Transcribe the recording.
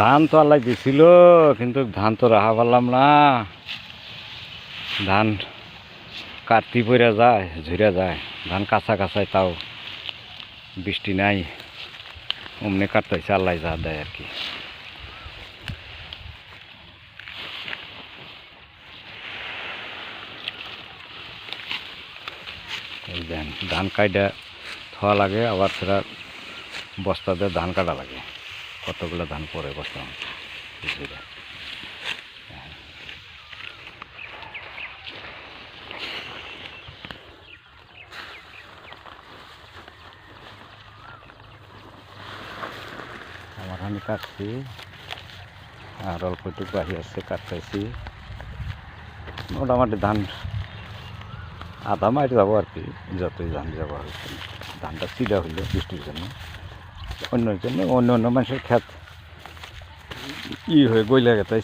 ধান তো আল্লাহ দিছিল, কিন্তু ধান তো রাখা পারলাম না। ধান কাটি পড়ে যায়, ঝরে যায়। ধান কাঁচা কাঁচায়, তাও বৃষ্টি নাই, অমনি কাটতেছে আল্লাহ যা দেয় আর কি। এই ধান কাটা থোয়া লাগে, আবার সেটা বস্তাতে ধান কাটা লাগে। কতগুলো ধান পরে বস্তা বুঝলি। আমার আমি কাটছি, আর অল্প একটু বাহি আসছে, কাটতেছি। মোটামুটি ধান আধা মাইট যাবো আর কি, যতই ধান যাবো হচ্ছে। ধানটা চিরা হইলো বৃষ্টির জন্য, অন্য মানুষের ক্ষেত হয়ে গইলে গেছে।